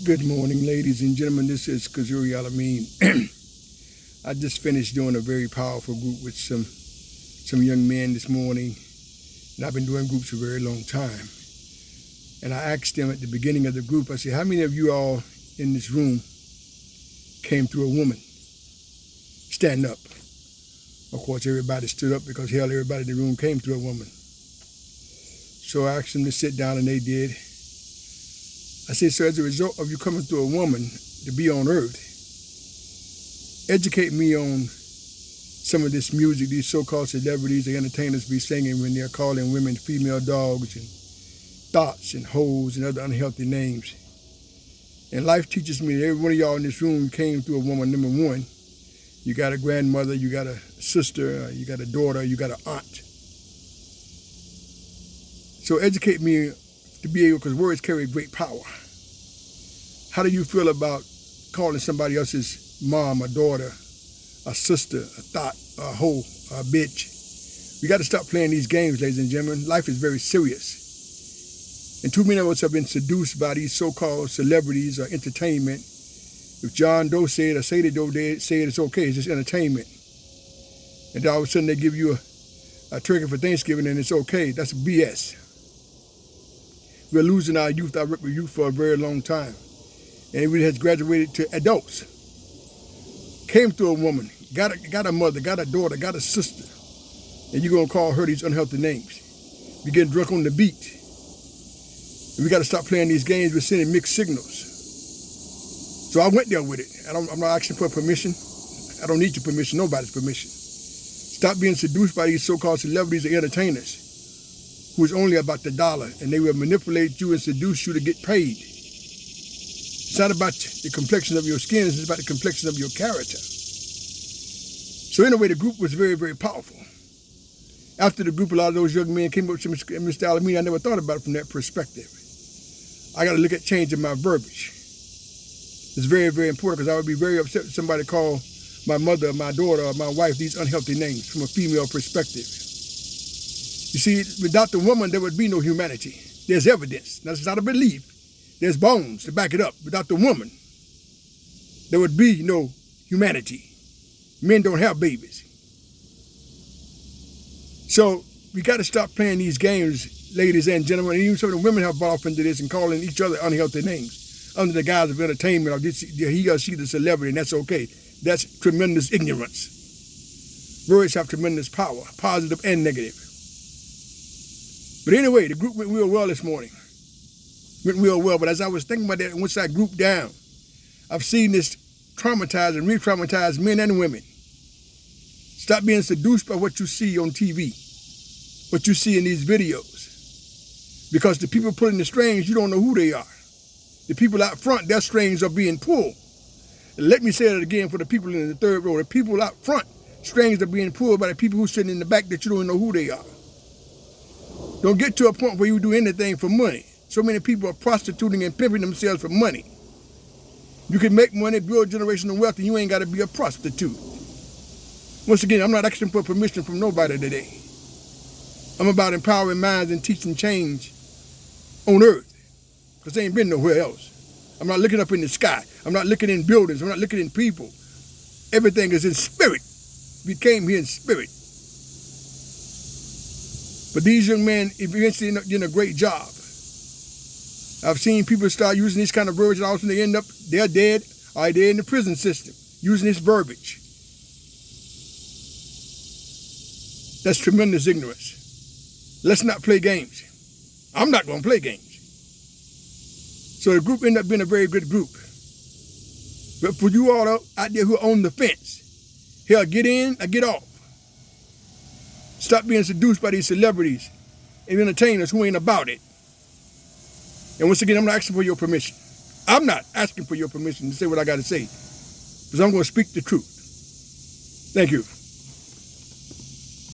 Good morning, ladies and gentlemen. This is Kazuri Alameen. I just finished doing a very powerful group with some young men this morning, and I've been doing groups for a very long time. And I asked them at the beginning of the group, I said, how many of you all in this room came through a woman? Stand up. Of course, everybody stood up because hell, everybody in the room came through a woman. So I asked them to sit down, and they did. I said, so as a result of you coming through a woman to be on earth, educate me on some of this music these so-called celebrities, the entertainers be singing when they're calling women female dogs and thoughts and hoes and other unhealthy names. And life teaches me that every one of y'all in this room came through a woman. Number one, you got a grandmother, you got a sister, you got a daughter, you got an aunt. So educate me to be able, because words carry great power. How do you feel about calling somebody else's mom, a daughter, a sister, a thought, a hoe, a bitch? We got to stop playing these games, ladies and gentlemen. Life is very serious. And too many of us have been seduced by these so-called celebrities or entertainment. If John Doe said or Sadie Doe said it's okay, it's just entertainment. And then all of a sudden they give you a turkey for Thanksgiving and it's okay. That's BS. We're losing our youth. I worked with youth for a very long time. And it has graduated to adults. Came through a woman, got a mother, got a daughter, got a sister. And you're going to call her these unhealthy names. You're getting drunk on the beat. And we got to stop playing these games with sending mixed signals. So I went there with it. I'm not asking for permission. I don't need your permission, nobody's permission. Stop being seduced by these so-called celebrities or entertainers who is only about the dollar, and they will manipulate you and seduce you to get paid. It's not about the complexion of your skin, it's about the complexion of your character. So anyway, the group was very, very powerful. After the group, a lot of those young men came up to Mr. Alameen. I never thought about it from that perspective. I got to look at changing my verbiage. It's very, very important, because I would be very upset if somebody called my mother, my daughter, or my wife these unhealthy names from a female perspective. You see, without the woman, there would be no humanity. There's evidence. That's not a belief. There's bones to back it up. Without the woman, there would be no humanity. Men don't have babies. So we got to stop playing these games, ladies and gentlemen. And even some of the women have bought off into this and calling each other unhealthy names under the guise of entertainment, or he or she the celebrity, and that's okay. That's tremendous ignorance. Words have tremendous power, positive and negative. But anyway, the group went real well this morning. Went real well, but as I was thinking about that, once I grouped down, I've seen this traumatize and re-traumatize men and women. Stop being seduced by what you see on TV, what you see in these videos. Because the people pulling the strings, you don't know who they are. The people out front, their strings are being pulled. And let me say that again for the people in the third row. The people out front, strings are being pulled by the people who are sitting in the back that you don't know who they are. Don't get to a point where you do anything for money. So many people are prostituting and pimping themselves for money. You can make money, build generational wealth, and you ain't got to be a prostitute. Once again, I'm not asking for permission from nobody today. I'm about empowering minds and teaching change on earth, because they ain't been nowhere else. I'm not looking up in the sky. I'm not looking in buildings. I'm not looking in people. Everything is in spirit. We came here in spirit. But these young men eventually end up doing a great job. I've seen people start using this kind of verbiage, and all of a sudden they end up, they're dead, or they're in the prison system, using this verbiage. That's tremendous ignorance. Let's not play games. I'm not going to play games. So the group ended up being a very good group. But for you all out there who are on the fence, hell, get in or get off. Stop being seduced by these celebrities and entertainers who ain't about it. And once again, I'm not asking for your permission. I'm not asking for your permission to say what I got to say, because I'm going to speak the truth. Thank you.